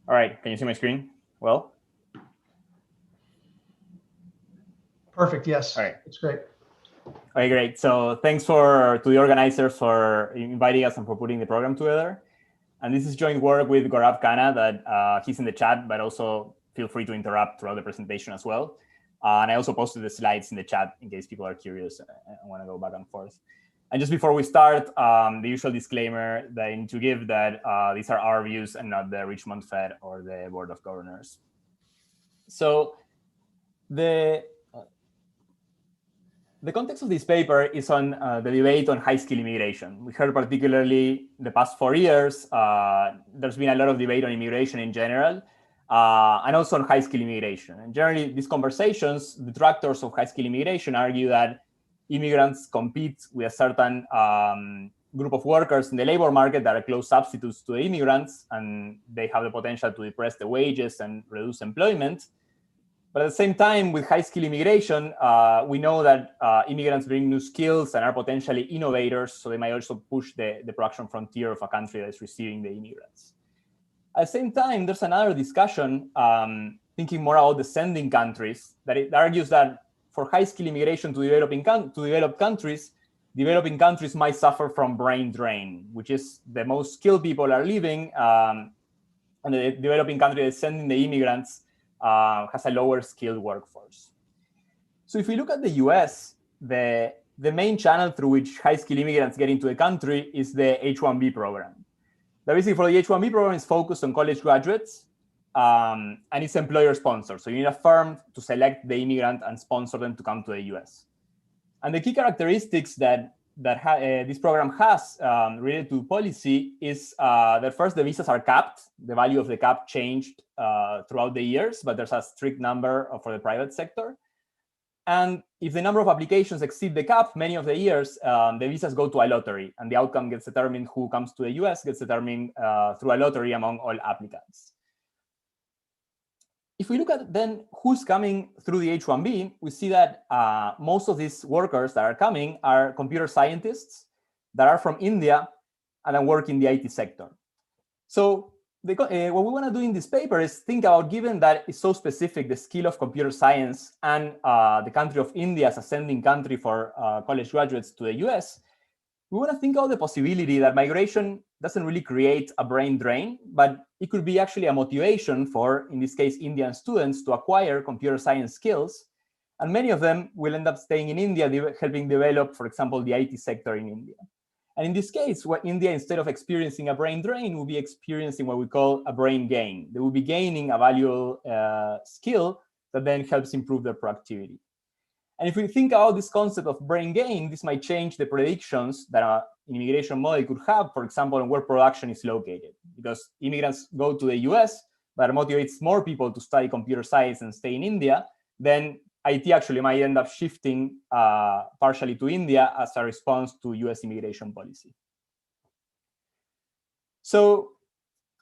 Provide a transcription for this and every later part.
All right, can you see my screen? Well, Perfect. Yes, all right. it's great. Okay, great. So thanks to the organizers for inviting us and for putting the program together. And this is joint work with Gaurav Khanna that he's in the chat, but also feel free to interrupt throughout the presentation as well. And I also posted the slides in the chat in case people are curious and want to go back and forth. And just before we start, the usual disclaimer that I need to give that these are our views and not the Richmond Fed or the Board of Governors. So the context of this paper is on the debate on high-skill immigration. We heard particularly the past 4 years, there's been a lot of debate on immigration in general, and also on high-skill immigration. And generally, these conversations, detractors of high-skill immigration argue that immigrants compete with a certain group of workers in the labor market that are close substitutes to the immigrants, and they have the potential to depress the wages and reduce employment. But at the same time, with high-skill immigration, we know that immigrants bring new skills and are potentially innovators, so they might also push the production frontier of a country that is receiving the immigrants. At the same time, there's another discussion, thinking more about the sending countries, that it argues that for high-skill immigration to developed countries, developing countries might suffer from brain drain, which is the most skilled people are leaving, and the developing country that's sending the immigrants has a lower skilled workforce. So if we look at the US, the main channel through which high-skilled immigrants get into the country is the H-1B program. Basically, for the H-1B program, is focused on college graduates, and it's employer-sponsored. So you need a firm to select the immigrant and sponsor them to come to the US. And the key characteristics that this program has related to policy is that first, the visas are capped. The value of the cap changed throughout the years, but there's a strict number for the private sector. And if the number of applications exceed the cap, many of the years, the visas go to a lottery, and the outcome gets determined. Who comes to the US gets determined through a lottery among all applicants. If we look at then who's coming through the H-1B, we see that most of these workers that are coming are computer scientists that are from India and then work in the IT sector. So what we want to do in this paper is think about, given that it's so specific, the skill of computer science and the country of India as a sending country for college graduates to the US, we want to think about the possibility that migration doesn't really create a brain drain, but it could be actually a motivation for, in this case, Indian students to acquire computer science skills. And many of them will end up staying in India, helping develop, for example, the IT sector in India. And in this case, what India, instead of experiencing a brain drain, will be experiencing what we call a brain gain. They will be gaining a valuable skill that then helps improve their productivity. And if we think about this concept of brain gain, this might change the predictions that an immigration model could have, for example, on where production is located. Because immigrants go to the US, that motivates more people to study computer science and stay in India, then IT actually might end up shifting partially to India as a response to US immigration policy. So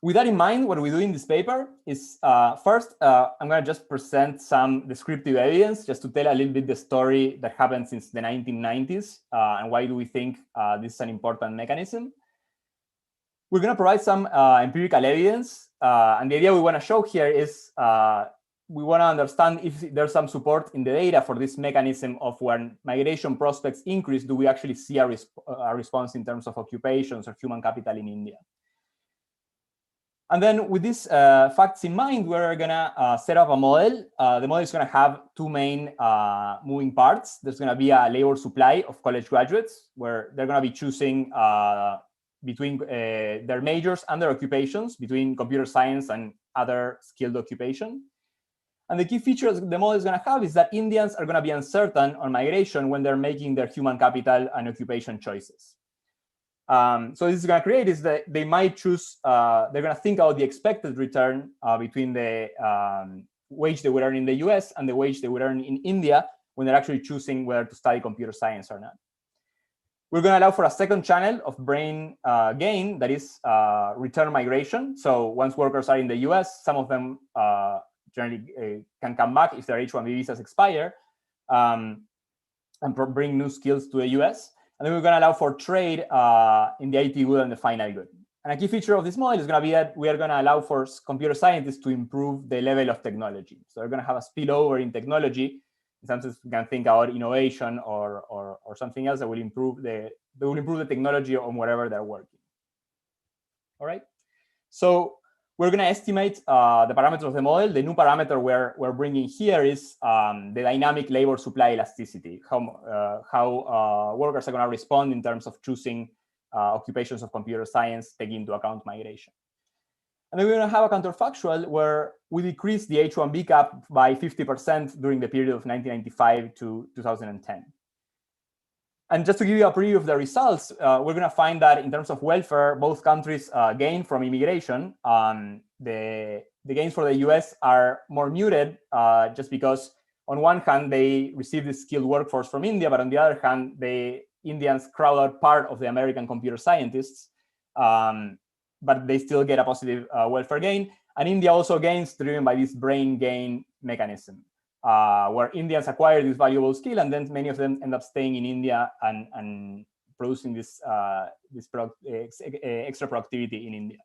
with that in mind, what we do in this paper is first, I'm going to just present some descriptive evidence just to tell a little bit the story that happened since the 1990s and why do we think this is an important mechanism. We're going to provide some empirical evidence. And the idea we want to show here is we want to understand if there's some support in the data for this mechanism of when migration prospects increase, do we actually see a response in terms of occupations or human capital in India? And then with these facts in mind, we're going to set up a model. The model is going to have two main moving parts. There's going to be a labor supply of college graduates, where they're going to be choosing between their majors and their occupations, between computer science and other skilled occupation. And the key features the model is going to have is that Indians are going to be uncertain on migration when they're making their human capital and occupation choices. So this is going to create is that they might choose, they're going to think about the expected return between the wage they would earn in the US and the wage they would earn in India when they're actually choosing whether to study computer science or not. We're going to allow for a second channel of brain gain, that is return migration. So once workers are in the US, some of them generally can come back if their H-1B visas expire and bring new skills to the US. And then we're going to allow for trade in the IT good and the final good. And a key feature of this model is going to be that we are going to allow for computer scientists to improve the level of technology. So they're going to have a spillover in technology. In some sense, we can think about innovation or something else that will improve the technology on whatever they're working. All right. So we're going to estimate the parameters of the model. The new parameter we're bringing here is the dynamic labor supply elasticity, how workers are going to respond in terms of choosing occupations of computer science, taking into account migration. And then we're going to have a counterfactual where we decrease the H1B cap by 50% during the period of 1995 to 2010. And just to give you a preview of the results, we're going to find that in terms of welfare, both countries gain from immigration. The gains for the US are more muted just because on one hand, they receive the skilled workforce from India, but on the other hand, the Indians crowd out part of the American computer scientists, but they still get a positive welfare gain. And India also gains driven by this brain gain mechanism, where Indians acquire this valuable skill, and then many of them end up staying in India and producing this extra productivity in India.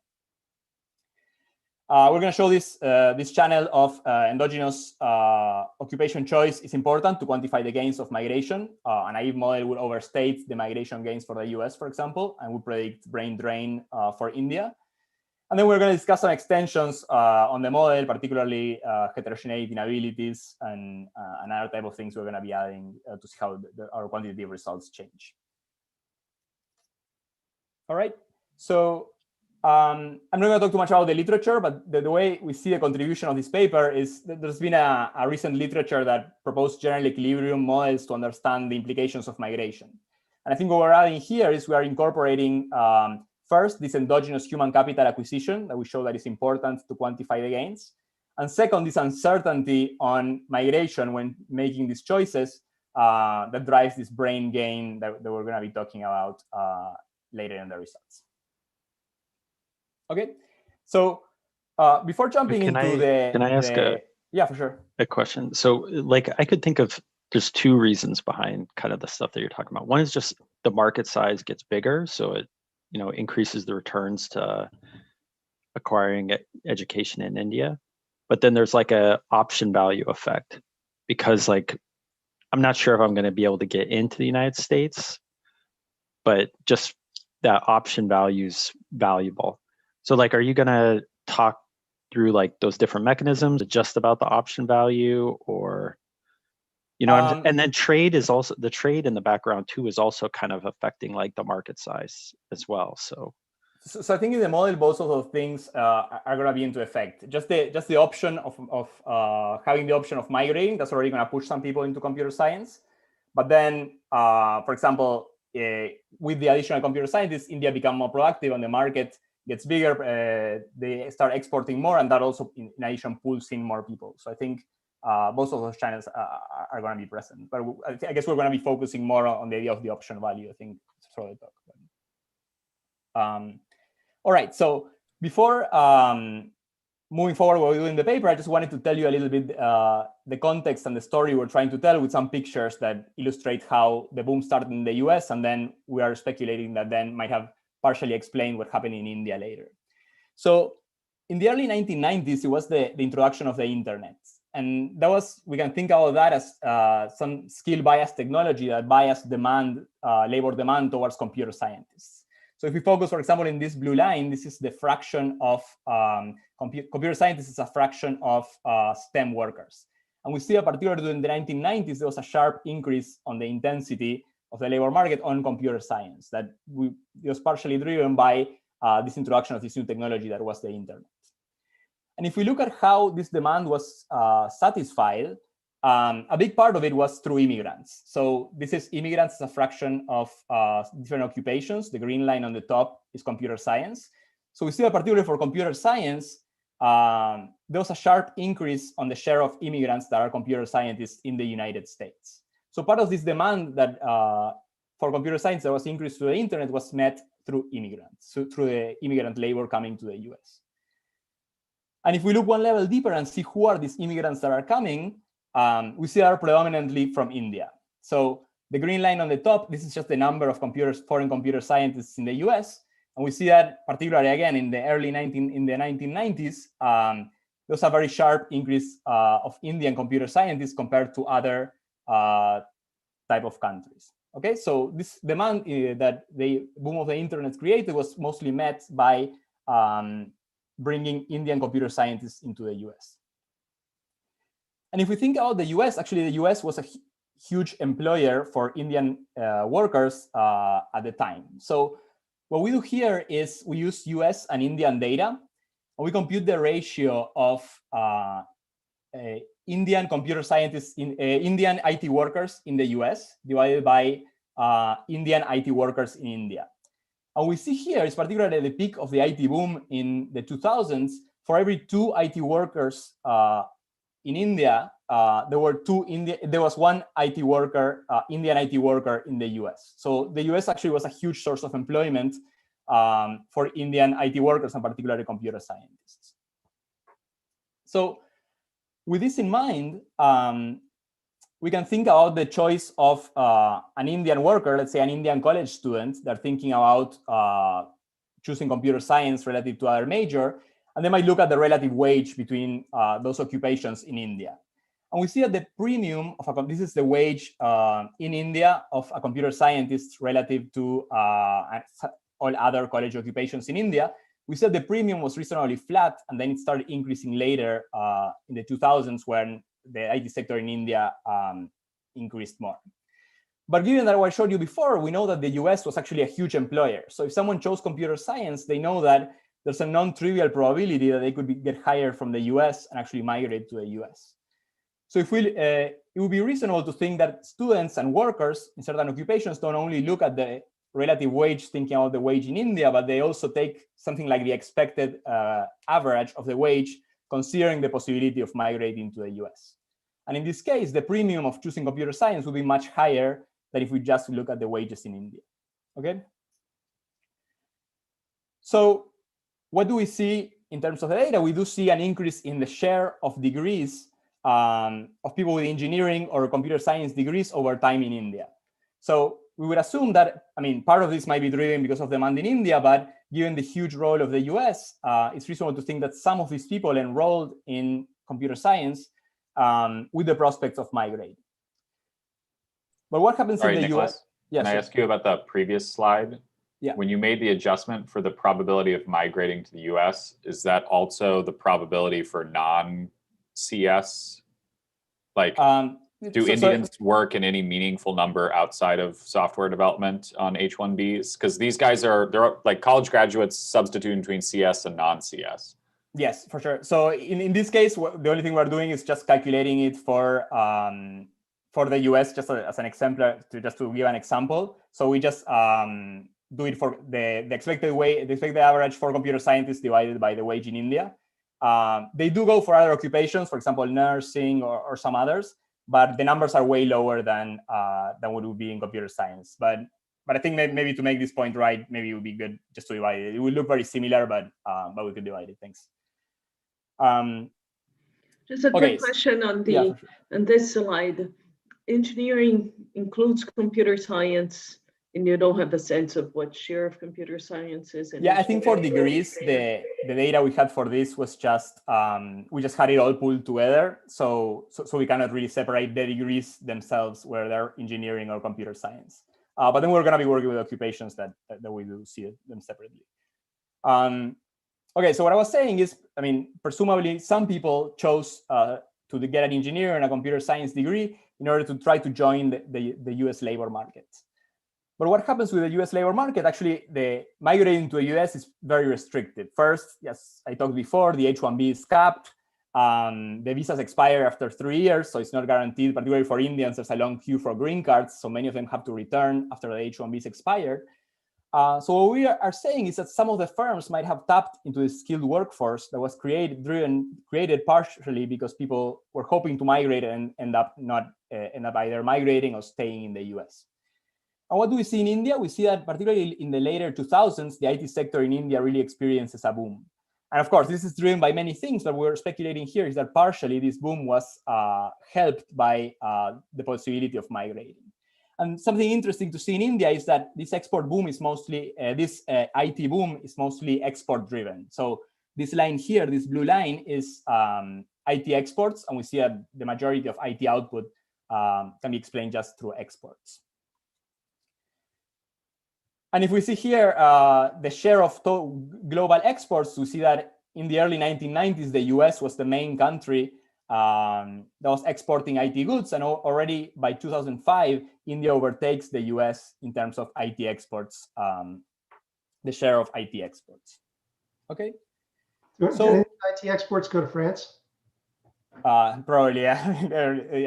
We're going to show this channel of endogenous occupation choice is important to quantify the gains of migration. A naive model will overstate the migration gains for the US, for example, and will predict brain drain for India. And then we're going to discuss some extensions on the model, particularly heterogeneity, inabilities, and another type of things we're going to be adding to see how our quantitative results change. All right, so I'm not going to talk too much about the literature, but the way we see the contribution of this paper is that there's been a recent literature that proposed general equilibrium models to understand the implications of migration. And I think what we're adding here is we are incorporating first, this endogenous human capital acquisition that we show that is important to quantify the gains. And second, this uncertainty on migration when making these choices that drives this brain gain that we're going to be talking about later in the results. Okay, so before jumping Can I ask yeah, for sure, a question? So like I could think of there's two reasons behind kind of the stuff that you're talking about. One is just the market size gets bigger, so it increases the returns to acquiring education in India. But then there's like a option value effect, because like I'm not sure if I'm going to be able to get into the United States, but just that option value is valuable. So like, are you going to talk through like those different mechanisms, just about the option value, or and then trade is also, the trade in the background too is also kind of affecting like the market size as well. So I think in the model, both of those things are going to be into effect. Just the option of having the option of migrating, that's already going to push some people into computer science. But then, for example, with the additional computer scientists, India become more productive and the market gets bigger. They start exporting more, and that also, in addition, pulls in more people. So I think both of those channels are going to be present. But I guess we're going to be focusing more on the idea of the option value, I think, through the talk. All right, so before moving forward what we do in the paper, I just wanted to tell you a little bit the context and the story we're trying to tell with some pictures that illustrate how the boom started in the US, and then we are speculating that then might have partially explained what happened in India later. So in the early 1990s, it was the introduction of the internet. And that was, we can think about that as some skill bias technology that biased demand, labor demand towards computer scientists. So if we focus, for example, in this blue line, this is the fraction of computer scientists is a fraction of STEM workers. And we see that particularly during the 1990s, there was a sharp increase on the intensity of the labor market on computer science that it was partially driven by this introduction of this new technology that was the internet. And if we look at how this demand was satisfied, a big part of it was through immigrants. So this is immigrants as a fraction of different occupations. The green line on the top is computer science. So we see that particularly for computer science, there was a sharp increase on the share of immigrants that are computer scientists in the United States. So part of this demand that for computer science that was increased through the internet was met through immigrants, so through the immigrant labor coming to the US. And if we look one level deeper and see who are these immigrants that are coming, we see they are predominantly from India. So the green line on the top, this is just the number of foreign computer scientists in the US. And we see that particularly again in the 1990s, there was a very sharp increase of Indian computer scientists compared to other type of countries. Okay, so this demand that the boom of the internet created was mostly met by bringing Indian computer scientists into the US. And if we think about the US, actually the US was a huge employer for Indian workers at the time. So what we do here is we use US and Indian data, and we compute the ratio of Indian computer scientists, Indian IT workers in the US divided by Indian IT workers in India. And we see here is particularly the peak of the IT boom in the 2000s. For every 2 IT workers in India, there was one IT worker, Indian IT worker in the US. So the US actually was a huge source of employment for Indian IT workers and particularly computer scientists. So with this in mind, we can think about the choice of an Indian worker, let's say an Indian college student. They're thinking about choosing computer science relative to other major, and they might look at the relative wage between those occupations in India. And we see that the premium of this is the wage in India of a computer scientist relative to all other college occupations in India. We said the premium was reasonably flat, and then it started increasing later in the 2000s when the IT sector in India increased more. But given that what I showed you before, we know that the US was actually a huge employer. So if someone chose computer science, they know that there's a non-trivial probability that they could get hired from the US and actually migrate to the US. So if it would be reasonable to think that students and workers in certain occupations don't only look at the relative wage, thinking about the wage in India, but they also take something like the expected average of the wage, considering the possibility of migrating to the US. And in this case, the premium of choosing computer science would be much higher than if we just look at the wages in India. Okay? So what do we see in terms of the data? We do see an increase in the share of degrees of people with engineering or computer science degrees over time in India. So we would assume that, I mean, part of this might be driven because of demand in India, but given the huge role of the US, it's reasonable to think that some of these people enrolled in computer science with the prospects of migrating. But what happens in the Nicolas, US? Yes, can I ask you about the previous slide? Yeah. When you made the adjustment for the probability of migrating to the US, is that also the probability for non-CS? Like, do Indians work in any meaningful number outside of software development on H-1Bs? Because these guys they're like college graduates substituting between CS and non-CS. Yes, for sure. So in this case, the only thing we're doing is just calculating it for the US, just as an exemplar, just to give an example. So we just do it for the expected average for computer scientists divided by the wage in India. They do go for other occupations, for example, nursing or some others, but the numbers are way lower than what would be in computer science. But I think maybe to make this point right, maybe it would be good just to divide it. It would look very similar, but we could divide it. Thanks. Just a quick question on on this slide. Engineering includes computer science, and you don't have a sense of what share of computer science is. Yeah, I think for degrees, the data we had for this was just we just had it all pulled together, so we cannot really separate the degrees themselves, whether they're engineering or computer science. But then we're going to be working with occupations that we do see them separately. Okay, so what I was saying is, I mean, presumably some people chose to get an engineer and a computer science degree in order to try to join the US labor market. But what happens with the US labor market, actually, the migrating to the US is very restricted. First, yes, I talked before, the H-1B is capped. The visas expire after 3 years, so it's not guaranteed, particularly for Indians, there's a long queue for green cards, so many of them have to return after the H-1Bs expired. So what we are saying is that some of the firms might have tapped into the skilled workforce that was created partially because people were hoping to migrate and end up either migrating or staying in the US. And what do we see in India? We see that particularly in the later 2000s, the IT sector in India really experiences a boom. And of course, this is driven by many things, but we're speculating here is that partially this boom was helped by the possibility of migrating. And something interesting to see in India is that this export boom is mostly, this IT boom is mostly export driven. So this line here, this blue line is IT exports, and we see that the majority of IT output can be explained just through exports. And if we see here the share of global exports, we see that in the early 1990s, the US was the main country that was exporting IT goods, and already by 2005, India overtakes the US in terms of IT exports, the share of IT exports. Okay. So IT exports go to France? Probably, yeah.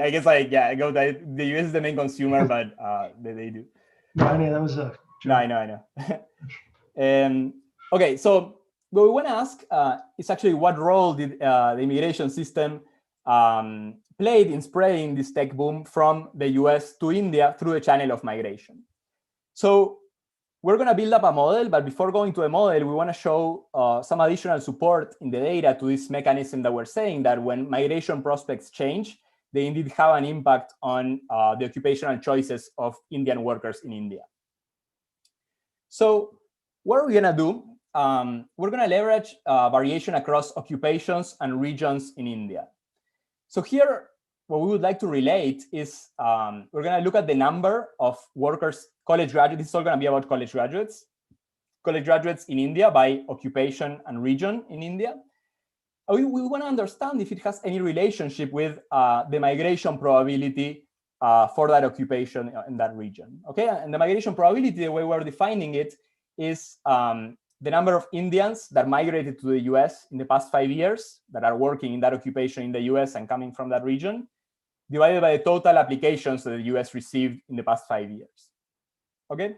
I guess the US is the main consumer, but they do. No, I know that was a. No, I know. Okay, so what we want to ask is actually what role did the immigration system played in spreading this tech boom from the US to India through the channel of migration. So we're going to build up a model, but before going to a model, we want to show some additional support in the data to this mechanism that we're saying that when migration prospects change, they indeed have an impact on the occupational choices of Indian workers in India. So what are we going to do? We're going to leverage variation across occupations and regions in India. So here, what we would like to relate is we're going to look at the number of workers, college graduates. This is all going to be about college graduates in India by occupation and region in India. We want to understand if it has any relationship with the migration probability for that occupation in that region. Okay, and the migration probability, the way we're defining it, is the number of Indians that migrated to the US in the past 5 years that are working in that occupation in the US and coming from that region, divided by the total applications that the US received in the past 5 years. Okay?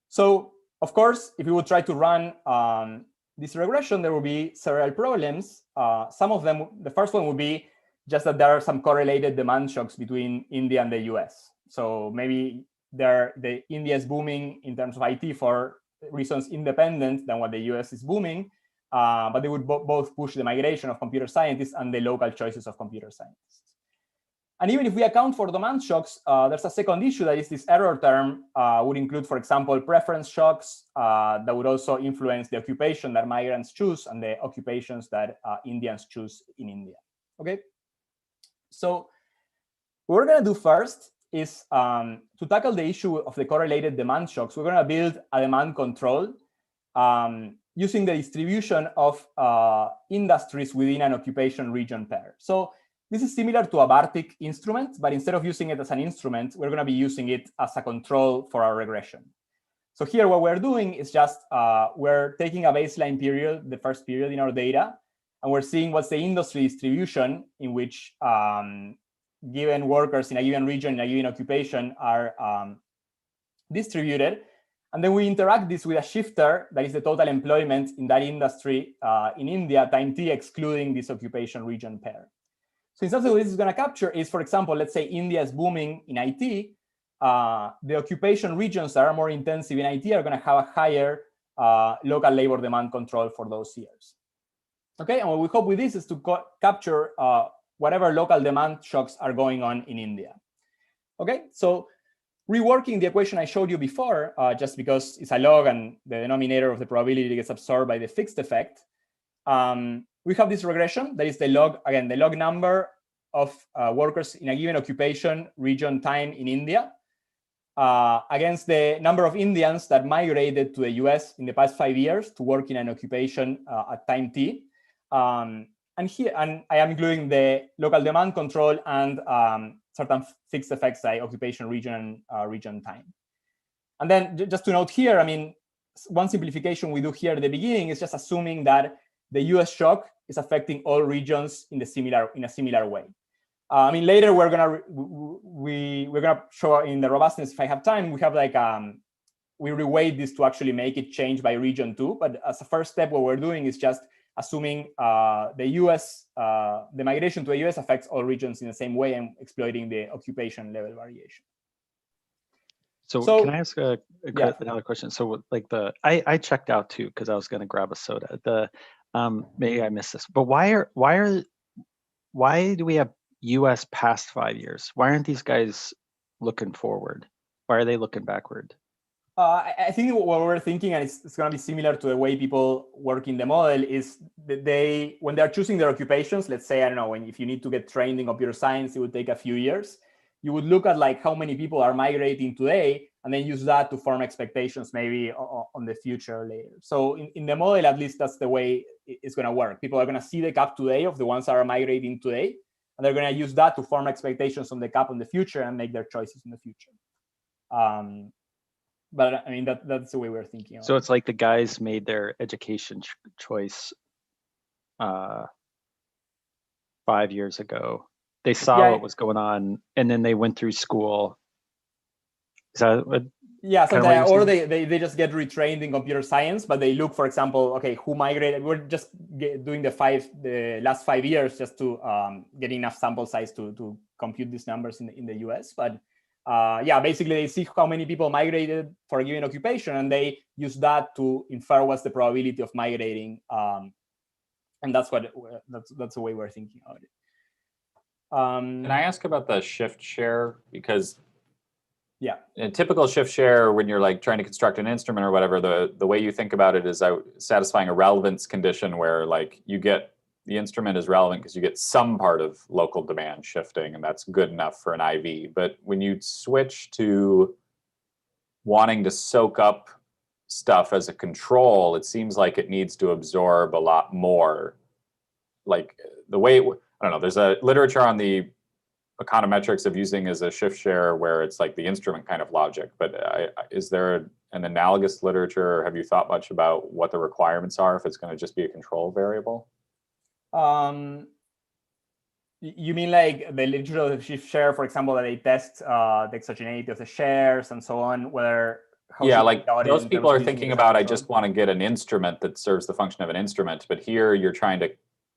So, of course, if we would try to run this regression, there will be several problems. Some of them, the first one would be just that there are some correlated demand shocks between India and the US. So maybe India is booming in terms of IT for reasons independent than what the US is booming, but they would both push the migration of computer scientists and the local choices of computer scientists. And even if we account for demand shocks, there's a second issue that is this error term would include, for example, preference shocks that would also influence the occupation that migrants choose and the occupations that Indians choose in India. Okay, so what we're going to do first is to tackle the issue of the correlated demand shocks. We're going to build a demand control using the distribution of industries within an occupation region pair. So this is similar to a Bartik instrument, but instead of using it as an instrument, we're going to be using it as a control for our regression. So here what we're doing is just we're taking a baseline period, the first period in our data, and we're seeing what's the industry distribution in which given workers in a given region, in a given occupation are distributed. And then we interact this with a shifter that is the total employment in that industry in India, time t, excluding this occupation region pair. So in something what this is going to capture is, for example, let's say India is booming in IT. The occupation regions that are more intensive in IT are going to have a higher local labor demand control for those years. Okay, and what we hope with this is to capture whatever local demand shocks are going on in India. Okay, so reworking the equation I showed you before, just because it's a log and the denominator of the probability gets absorbed by the fixed effect, we have this regression that is the log, again, the log number of workers in a given occupation, region, time in India against the number of Indians that migrated to the US in the past 5 years to work in an occupation at time t. And I am including the local demand control and certain fixed effects like occupation, region, and region time. And then just to note here, I mean, one simplification we do here at the beginning is just assuming that the US shock is affecting all regions in a similar way. I mean, later we're gonna show in the robustness, if I have time, we have like we reweight this to actually make it change by region too. But as a first step, what we're doing is just assuming the migration to the US affects all regions in the same way and exploiting the occupation level variation. So can I ask another question? So like I checked out too because I was going to grab a soda. Maybe I missed this, but why do we have US past 5 years? Why aren't these guys looking forward? Why are they looking backward? I think what we're thinking, and it's going to be similar to the way people work in the model, is that when they're choosing their occupations, let's say, I don't know, if you need to get trained in computer science, it would take a few years. You would look at like how many people are migrating today, and then use that to form expectations maybe on the future later. So in the model, at least that's the way it's going to work. People are going to see the cap today of the ones that are migrating today, and they're going to use that to form expectations on the cap in the future and make their choices in the future. But I mean, that's the way we're thinking. So it's like the guys made their education choice 5 years ago. They saw what was going on, and then they went through school. Is that what? Yeah, sometimes, or they just get retrained in computer science, but they look, for example, okay, who migrated? We're just doing the last 5 years just to get enough sample size to compute these numbers in the US. But yeah, basically they see how many people migrated for a given occupation, and they use that to infer what's the probability of migrating, and that's the way we're thinking about it. Can I ask about the shift share? Because yeah, in a typical shift share, when you're like trying to construct an instrument or whatever, the way you think about it is satisfying a relevance condition where like you get the instrument is relevant because you get some part of local demand shifting, and that's good enough for an IV. But when you switch to wanting to soak up stuff as a control, it seems like it needs to absorb a lot more. Like the way, I don't know, there's a literature on the econometrics of using as a shift share where it's like the instrument kind of logic, but is there an analogous literature? Have you thought much about what the requirements are if it's going to just be a control variable? You mean like the literature of the shift share, for example, that they test the exogeneity of the shares and so on, where yeah, like those people are thinking about, I just want to get an instrument that serves the function of an instrument, but here you're trying to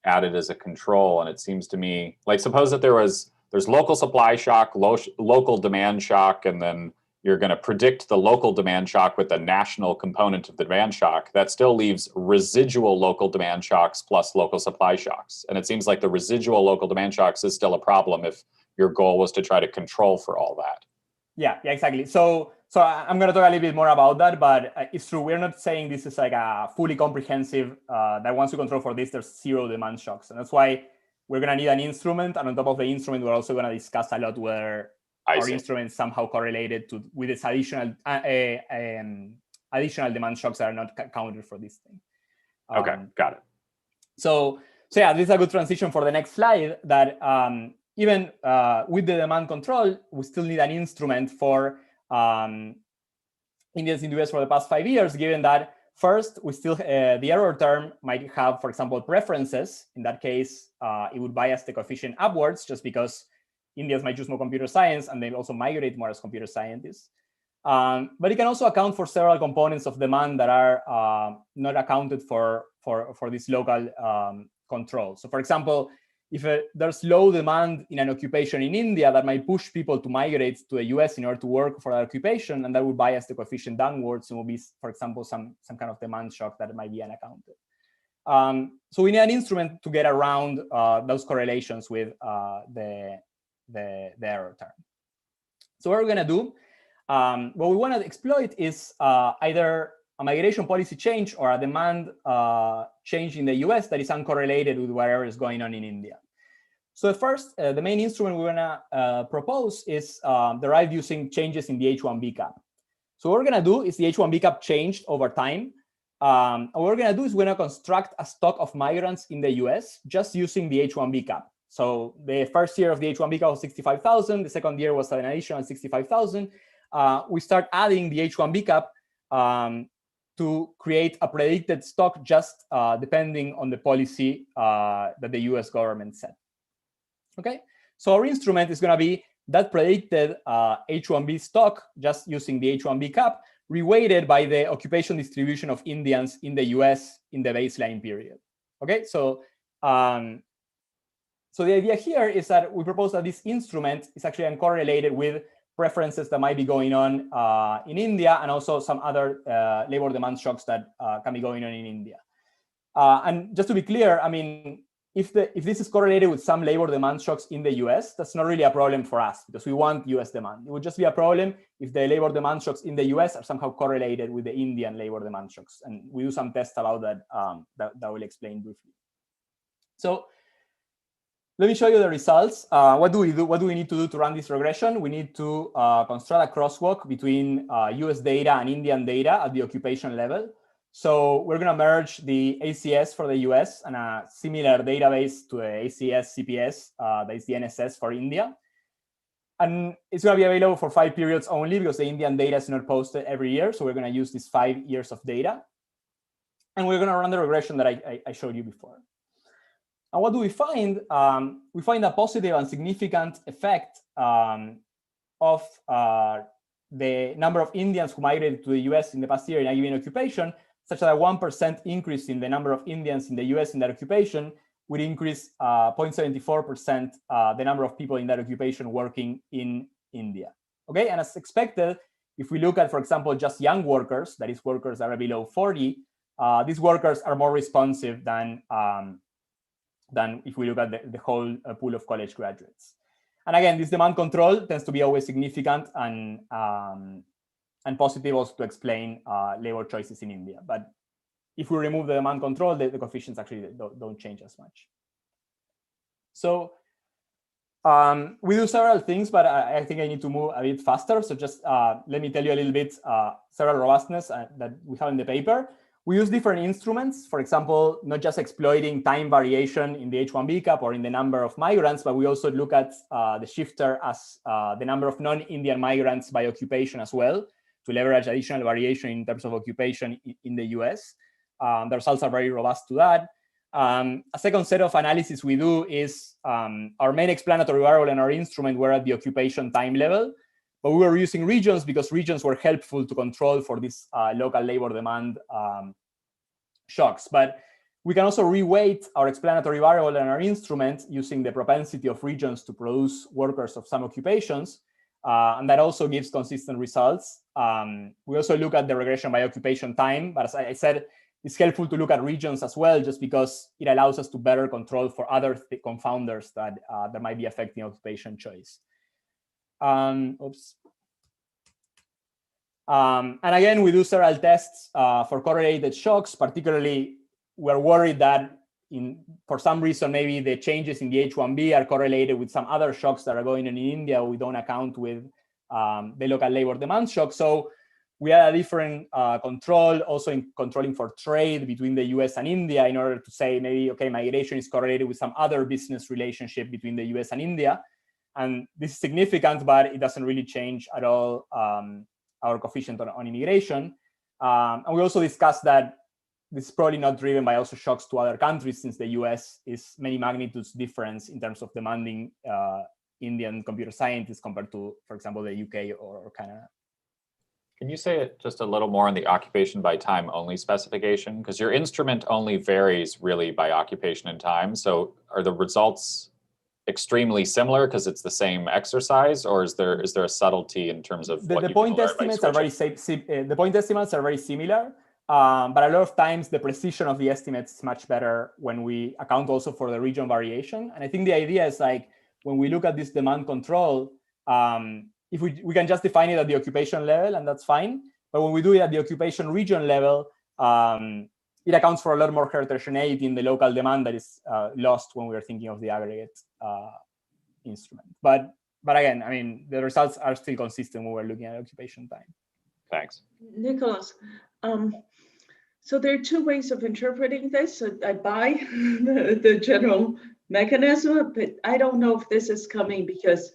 add it as a control. And it seems to me like, suppose that there's local supply shock, local demand shock, and then you're going to predict the local demand shock with the national component of the demand shock. That still leaves residual local demand shocks plus local supply shocks. And it seems like the residual local demand shocks is still a problem if your goal was to try to control for all that. Yeah, exactly. So I'm going to talk a little bit more about that, but it's true. We're not saying this is like a fully comprehensive, that once you control for this, there's zero demand shocks. And that's why we're going to need an instrument. And on top of the instrument, we're also going to discuss a lot whether our instrument is somehow correlated with this additional demand shocks that are not counted for this thing. Okay, got it. So yeah, this is a good transition for the next slide, that even with the demand control, we still need an instrument for Indians in the US for the past 5 years, given that first, we still the error term might have, for example, preferences. In that case, it would bias the coefficient upwards just because Indians might choose more computer science and they also migrate more as computer scientists. But it can also account for several components of demand that are not accounted for this local control. So for example, if there's low demand in an occupation in India, that might push people to migrate to the US in order to work for that occupation, and that would bias the coefficient downwards, and will be, for example, some kind of demand shock that might be unaccounted. So we need an instrument to get around those correlations with the error term. So what we're going to do, what we want to exploit is either a migration policy change or a demand change in the US that is uncorrelated with whatever is going on in India. So the main instrument we're going to propose is derived using changes in the H1B cap. So what we're going to do is the H1B cap changed over time. And what we're going to do is we're going to construct a stock of migrants in the US just using the H1B cap. So the first year of the H1B cap was 65,000. The second year was an additional 65,000. We start adding the H1B cap to create a predicted stock just depending on the policy that the US government set. Okay, so our instrument is going to be that predicted H1B stock just using the H1B cap, reweighted by the occupation distribution of Indians in the US in the baseline period. Okay, so the idea here is that we propose that this instrument is actually uncorrelated with preferences that might be going on in India, and also some other labor demand shocks that can be going on in India. And just to be clear, I mean, if this is correlated with some labor demand shocks in the US, that's not really a problem for us because we want US demand. It would just be a problem if the labor demand shocks in the US are somehow correlated with the Indian labor demand shocks. And we do some tests about that that will explain briefly. So let me show you the results. What do we do? What do we need to do to run this regression? We need to construct a crosswalk between US data and Indian data at the occupation level. So we're going to merge the ACS for the US and a similar database to the ACS CPS, that is the NSS for India. And it's going to be available for 5 periods only because the Indian data is not posted every year. So we're going to use these 5 years of data. And we're going to run the regression that I showed you before. And what do we find? We find a positive and significant effect of the number of Indians who migrated to the US in the past year in a given occupation, such that a 1% increase in the number of Indians in the US in that occupation would increase 0.74% the number of people in that occupation working in India. Okay, and as expected, if we look at, for example, just young workers, that is workers that are below 40, these workers are more responsive than if we look at the whole pool of college graduates. And again, this demand control tends to be always significant and positive also to explain labor choices in India. But if we remove the demand control, the coefficients actually don't change as much. So we do several things, but I think I need to move a bit faster. So just let me tell you a little bit several robustness that we have in the paper. We use different instruments, for example, not just exploiting time variation in the H-1B cap or in the number of migrants, but we also look at the shifter as the number of non-Indian migrants by occupation as well, to leverage additional variation in terms of occupation in the US. The results are very robust to that. A second set of analysis we do is our main explanatory variable in our instrument were at the occupation time level, but we were using regions because regions were helpful to control for this local labor demand shocks. But we can also reweight our explanatory variable in our instrument using the propensity of regions to produce workers of some occupations. And that also gives consistent results. We also look at the regression by occupation time, but as I said, it's helpful to look at regions as well, just because it allows us to better control for other confounders that might be affecting occupation choice. And again, we do several tests for correlated shocks. Particularly, we're worried that for some reason, maybe the changes in the H-1B are correlated with some other shocks that are going on in India. We don't account with the local labor demand shock. So we had a different control, also in controlling for trade between the US and India, in order to say maybe, okay, migration is correlated with some other business relationship between the US and India. And this is significant, but it doesn't really change at all our coefficient on immigration. And we also discussed that this is probably not driven by also shocks to other countries, since the US is many magnitudes difference in terms of demanding Indian computer scientists compared to, for example, the UK or Canada. Can you say it just a little more on the occupation by time only specification? Because your instrument only varies really by occupation and time. So are the results extremely similar because it's the same exercise, or is there a subtlety in terms of the point estimates are very the point estimates are very similar, but a lot of times the precision of the estimates is much better when we account also for the region variation. And I think the idea is, like, when we look at this demand control, if we can just define it at the occupation level, and that's fine. But when we do it at the occupation region level, it accounts for a lot more heterogeneity in the local demand that is lost when we're thinking of the aggregate instrument. But again, I mean, the results are still consistent when we're looking at occupation time. Thanks. Nicolas, so there are 2 ways of interpreting this. I buy the general mechanism, but I don't know if this is coming because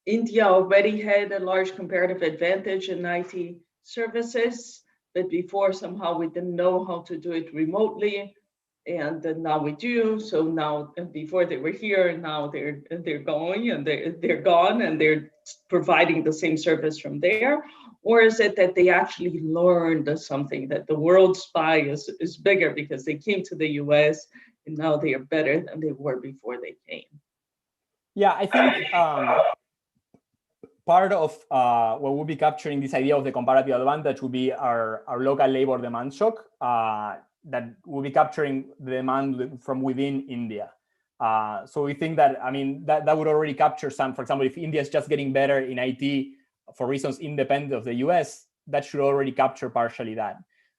India already had a large comparative advantage in IT services, but before somehow we didn't know how to do it remotely, and now we do. So now, before they were here, and now they're going, and they're gone, and they're providing the same service from there. Or is it that they actually learned something, that the world spy is bigger because they came to the US and now they are better than they were before they came? Yeah, I think part of what we'll be capturing this idea of the comparative advantage would be our local labor demand shock. that will be capturing the demand from within India. So we think that, I mean, that would already capture some. For example, if India is just getting better in IT for reasons independent of the US, that should already capture partially that.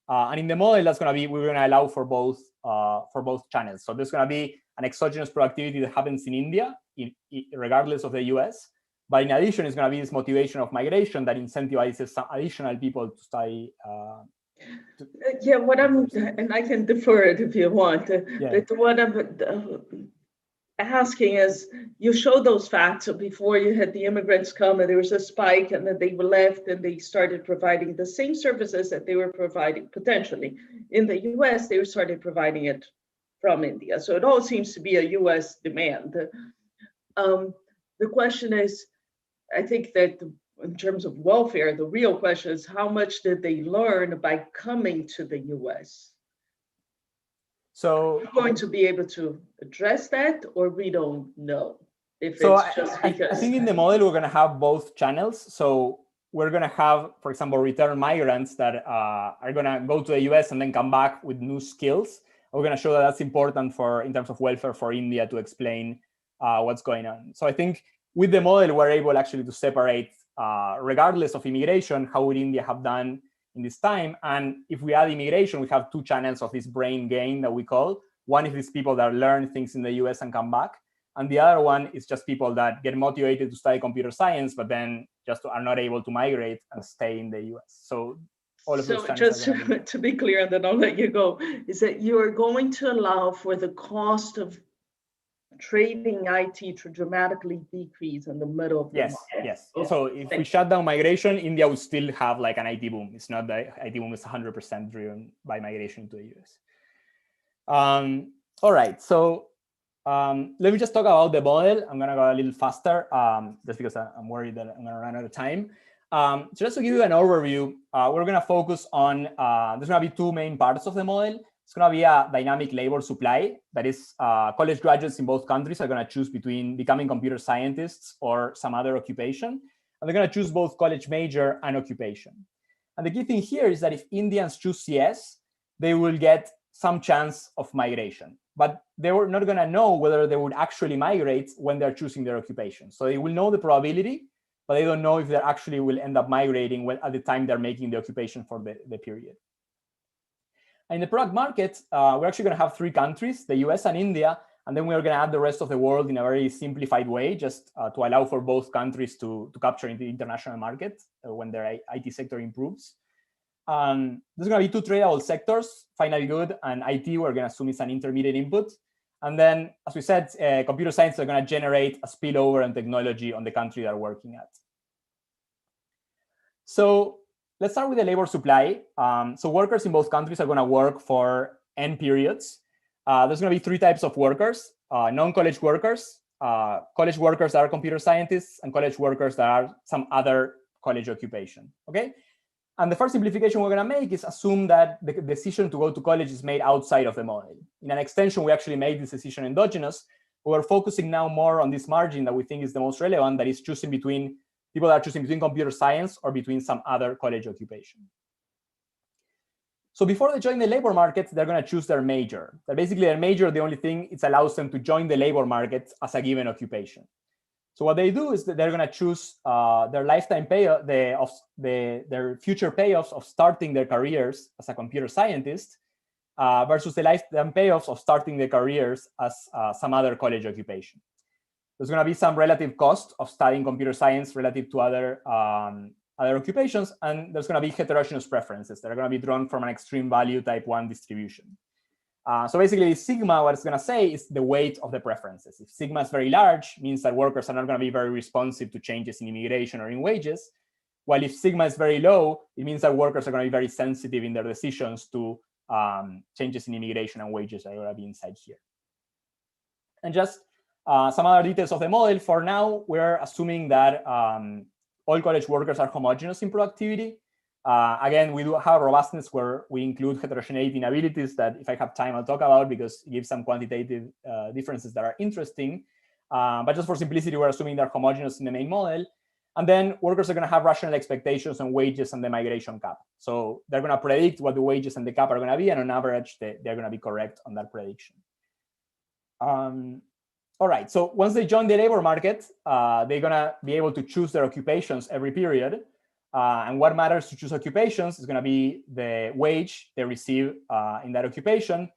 And in the model, that's going to be, we're going to allow for both channels. So there's going to be an exogenous productivity that happens in India, regardless of the US. But in addition, it's going to be this motivation of migration that incentivizes some additional people to study. Yeah, what I'm, and I can defer it if you want, but what I'm asking is, you show those facts. So before you had the immigrants come and there was a spike and then they left and they started providing the same services that they were providing potentially in the US, they started providing it from India. So it all seems to be a US demand. The question is, I think that in terms of welfare, the real question is how much did they learn by coming to the US? So we're going to be able to address that, or we don't know if so it's just because. I think in the model, we're going to have both channels. So we're going to have, for example, return migrants that are going to go to the US and then come back with new skills. We're going to show that that's important for, in terms of welfare for India, to explain what's going on. So I think with the model, we're able actually to separate, regardless of immigration, how would India have done in this time. And if we add immigration, we have two channels of this brain gain that we call. One is these people that learn things in the US and come back. And the other one is just people that get motivated to study computer science, but then just are not able to migrate and stay in the US. So all of those channels. So just to be clear, and then I'll let you go, is that you are going to allow for the cost of trading IT to dramatically decrease in the middle of the Yes, market. yes. So if we shut down migration, India would still have like an IT boom. It's not that IT boom is 100% driven by migration to the US. All right, so let me just talk about the model. I'm gonna go a little faster just because I'm worried that I'm gonna run out of time. So just to give you an overview, we're gonna focus on, there's gonna be two main parts of the model. It's going to be a dynamic labor supply. That is, college graduates in both countries are going to choose between becoming computer scientists or some other occupation. And they're going to choose both college major and occupation. And the key thing here is that if Indians choose CS, they will get some chance of migration. But they were not going to know whether they would actually migrate when they're choosing their occupation. So they will know the probability, but they don't know if they actually will end up migrating at the time they're making the occupation for the period. In the product market, we're actually going to have three countries, the US and India, and then we're going to add the rest of the world in a very simplified way, just to allow for both countries to capture in the international market when their IT sector improves. There's going to be two tradable sectors, final good and IT, we're going to assume it's an intermediate input. And then, as we said, computer science are going to generate a spillover in technology on the country they're working at. So let's start with the labor supply. So workers in both countries are going to work for N periods. There's going to be three types of workers: non-college workers, college workers that are computer scientists, and college workers that are some other college occupation. Okay. And the first simplification we're going to make is assume that the decision to go to college is made outside of the model. In an extension, we actually made this decision endogenous. We're focusing now more on this margin that we think is the most relevant, that is choosing between people that are choosing between computer science or between some other college occupation. So before they join the labor market, they're going to choose their major. That basically their major, the only thing it allows them to join the labor market as a given occupation. So what they do is that they're going to choose their lifetime payoff, their future payoffs of starting their careers as a computer scientist versus the lifetime payoffs of starting their careers as some other college occupation. There's going to be some relative cost of studying computer science relative to other occupations, and there's going to be heterogeneous preferences that are going to be drawn from an extreme value type 1 distribution. So basically, sigma, what it's going to say is the weight of the preferences. If sigma is very large, it means that workers are not going to be very responsive to changes in immigration or in wages. While if sigma is very low, it means that workers are going to be very sensitive in their decisions to changes in immigration and wages that are going to be inside here. And just some other details of the model. For now, we're assuming that all college workers are homogeneous in productivity. Again, we do have robustness where we include heterogeneity inabilities that, if I have time, I'll talk about because it gives some quantitative differences that are interesting. But just for simplicity, we're assuming they're homogeneous in the main model. And then workers are going to have rational expectations on wages and the migration cap. So they're going to predict what the wages and the cap are going to be, and on average, they're going to be correct on that prediction. All right, so once they join the labor market, they're going to be able to choose their occupations every period. And what matters to choose occupations is going to be the wage they receive in that occupation.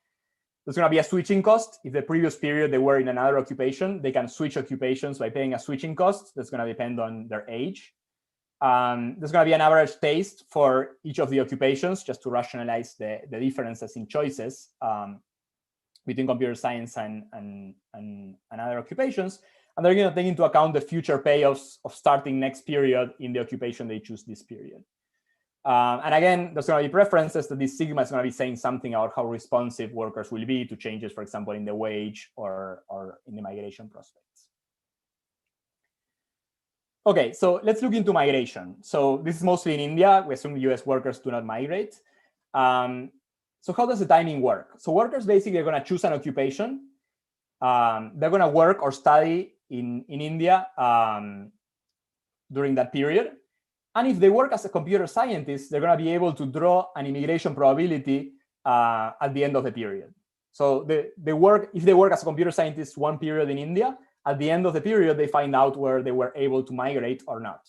There's going to be a switching cost. If the previous period they were in another occupation, they can switch occupations by paying a switching cost. That's going to depend on their age. There's going to be an average taste for each of the occupations, just to rationalize the differences in choices between computer science and other occupations. And they're going to take into account the future payoffs of starting next period in the occupation they choose this period. And again, there's going to be preferences that this sigma is going to be saying something about how responsive workers will be to changes, for example, in the wage or in the migration prospects. Okay, so let's look into migration. So this is mostly in India. We assume US workers do not migrate. So how does the timing work? So workers basically are going to choose an occupation. They're going to work or study in India during that period. And if they work as a computer scientist, they're going to be able to draw an immigration probability at the end of the period. So if they work as a computer scientist one period in India, at the end of the period, they find out where they were able to migrate or not.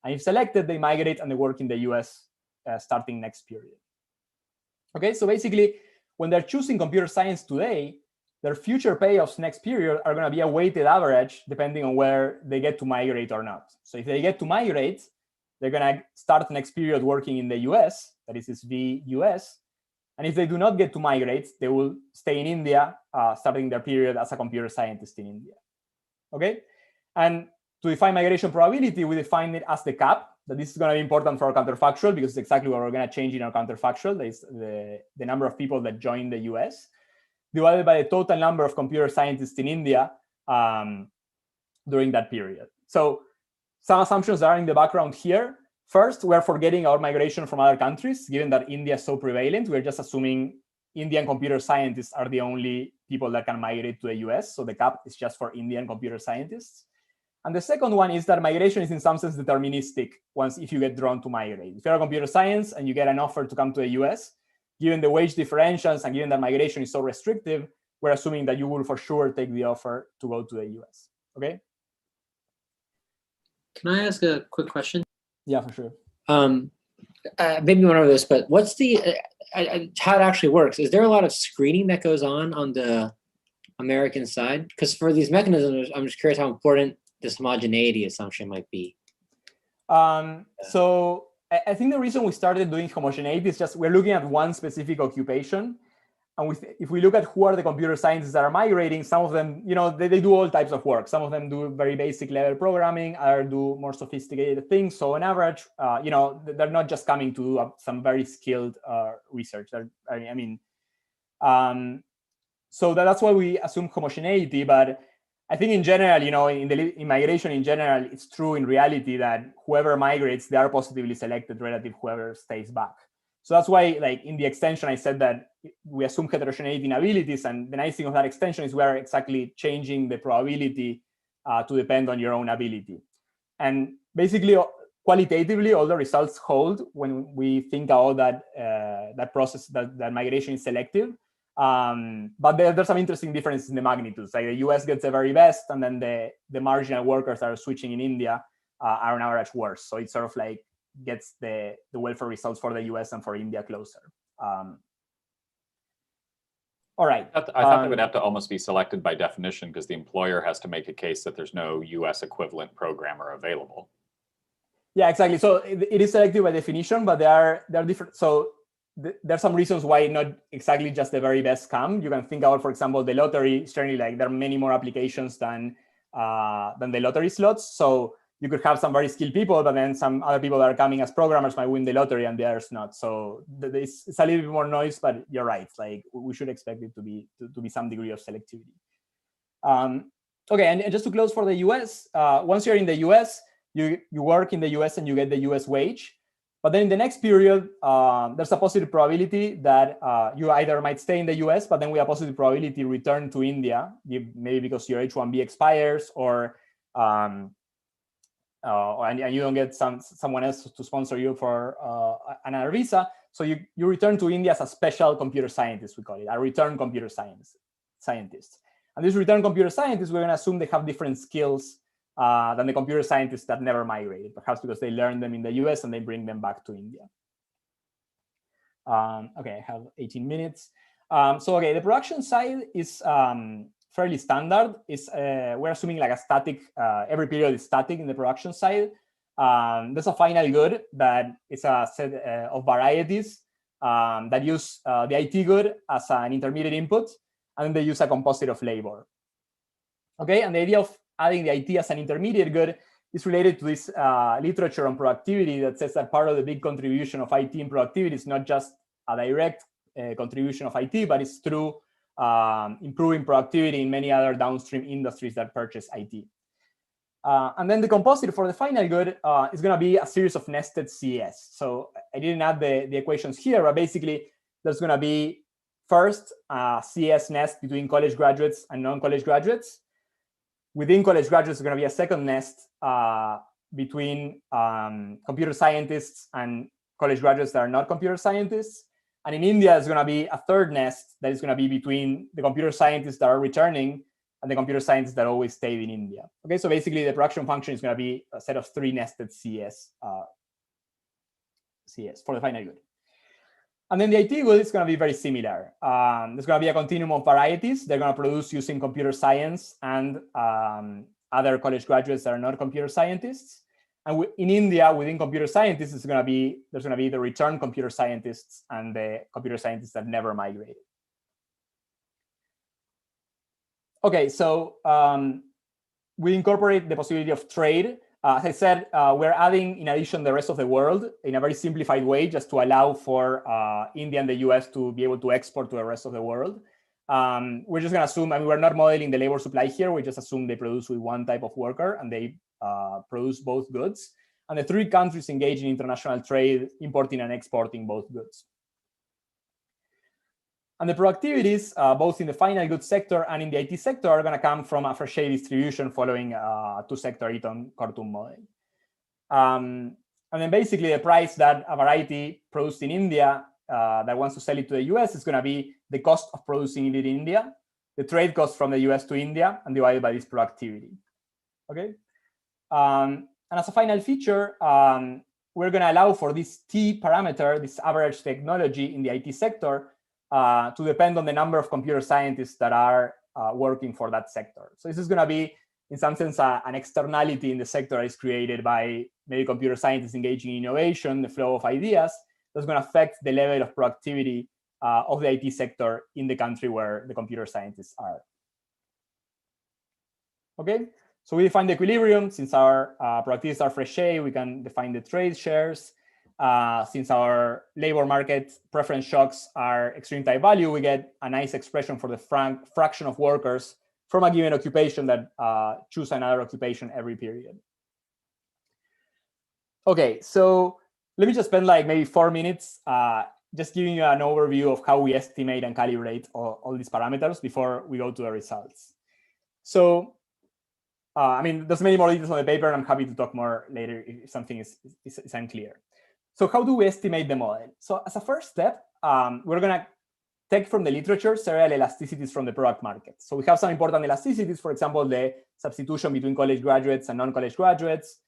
And if selected, they migrate and they work in the US starting next period. Okay, so basically, when they're choosing computer science today, their future payoffs next period are going to be a weighted average depending on where they get to migrate or not. So if they get to migrate, they're going to start next period working in the US, that is this V US. And if they do not get to migrate, they will stay in India, starting their period as a computer scientist in India. Okay, and to define migration probability, we define it as the cap. That this is going to be important for our counterfactual because it's exactly what we're going to change in our counterfactual. That is the number of people that join the US divided by the total number of computer scientists in India during that period. So some assumptions that are in the background here. First, we're forgetting our migration from other countries, given that India is so prevalent. We're just assuming Indian computer scientists are the only people that can migrate to the US. So the cap is just for Indian computer scientists. And the second one is that migration is in some sense deterministic if you get drawn to migrate. If you're a computer science and you get an offer to come to the US, given the wage differentials and given that migration is so restrictive, we're assuming that you will for sure take the offer to go to the US, okay? Can I ask a quick question? Yeah, for sure. Maybe you went over this, but what's how it actually works? Is there a lot of screening that goes on the American side? Because for these mechanisms, I'm just curious how important this homogeneity assumption might be. So I think the reason we started doing homogeneity is just we're looking at one specific occupation. And if we look at who are the computer scientists that are migrating, some of them, they do all types of work. Some of them do very basic level programming, others do more sophisticated things. So on average, they're not just coming to do some very skilled research. So that's why we assume homogeneity. But I think in general, in migration in general, it's true in reality that whoever migrates, they are positively selected relative to whoever stays back. So that's why, like in the extension, I said that we assume heterogeneity in abilities, and the nice thing of that extension is we're exactly changing the probability to depend on your own ability. And basically, qualitatively, all the results hold when we think about that process, that migration is selective. But there's some interesting differences in the magnitudes. Like the US gets the very best, and then the marginal workers that are switching in India are on average worse. So it's sort of like gets the welfare results for the US and for India closer. All right. I thought they would have to almost be selected by definition because the employer has to make a case that there's no US equivalent programmer available. Yeah, exactly. So it is selective by definition, but there are different. So there are some reasons why not exactly just the very best come. You can think about, for example, the lottery. Certainly, like there are many more applications than the lottery slots. So you could have some very skilled people, but then some other people that are coming as programmers might win the lottery and the others not. So it's a little bit more noise, but you're right. Like we should expect it to be some degree of selectivity. Okay, and just to close for the US, once you're in the US, you work in the US and you get the US wage. But then in the next period, there's a positive probability that you either might stay in the US, but then we have a positive probability return to India, maybe because your H-1B expires or and you don't get someone else to sponsor you for another visa. So you return to India as a special computer scientist, we call it, a return computer scientist. And these return computer scientists, we're going to assume they have different skills than the computer scientists that never migrated, perhaps because they learned them in the US and they bring them back to India. Okay, I have 18 minutes. So okay, the production side is fairly standard. We're assuming like a static, every period is static in the production side. There's a final good that is a set of varieties that use the IT good as an intermediate input, and then they use a composite of labor. Okay, and the idea of adding the IT as an intermediate good is related to this literature on productivity that says that part of the big contribution of IT in productivity is not just a direct contribution of IT, but it's through improving productivity in many other downstream industries that purchase IT. And then the composite for the final good is going to be a series of nested CS. So I didn't add the equations here, but basically there's going to be first a CS nest between college graduates and non-college graduates. Within college graduates, there's going to be a second nest between computer scientists and college graduates that are not computer scientists. And in India, there's going to be a third nest that is going to be between the computer scientists that are returning and the computer scientists that always stayed in India. Okay, so basically the production function is going to be a set of 3 nested CS for the final good. And then the IT good is going to be very similar. There's going to be a continuum of varieties. They're going to produce using computer science and other college graduates that are not computer scientists. And in India, within computer scientists, there's going to be the return computer scientists and the computer scientists that never migrated. Okay, so we incorporate the possibility of trade. As I said, we're adding, in addition, the rest of the world in a very simplified way, just to allow for India and the US to be able to export to the rest of the world. We're just going to assume, I mean, we're not modeling the labor supply here. We just assume they produce with one type of worker and they produce both goods. And the 3 countries engage in international trade, importing and exporting both goods. And the productivities, both in the final goods sector and in the IT sector, are going to come from a Frechet distribution following a 2-sector Eaton-Cortum model. And then basically the price that a variety produced in India that wants to sell it to the US is going to be the cost of producing it in India, the trade cost from the US to India, and divided by this productivity. Okay. And as a final feature, we're going to allow for this T parameter, this average technology in the IT sector, to depend on the number of computer scientists that are working for that sector. So this is going to be, in some sense, an externality in the sector that is created by maybe computer scientists engaging in innovation, the flow of ideas, that's going to affect the level of productivity of the IT sector in the country where the computer scientists are. Okay, so we define the equilibrium. Since our productivities are Frechet, we can define the trade shares. Since our labor market preference shocks are extreme type value, we get a nice expression for the fraction of workers from a given occupation that choose another occupation every period. Okay, so let me just spend like maybe 4 minutes just giving you an overview of how we estimate and calibrate all these parameters before we go to the results. So, I mean, there's many more details on the paper, and I'm happy to talk more later if something is unclear. So how do we estimate the model? So as a first step, we're going to take from the literature several elasticities from the product market. So we have some important elasticities, for example, the substitution between college graduates and non-college graduates,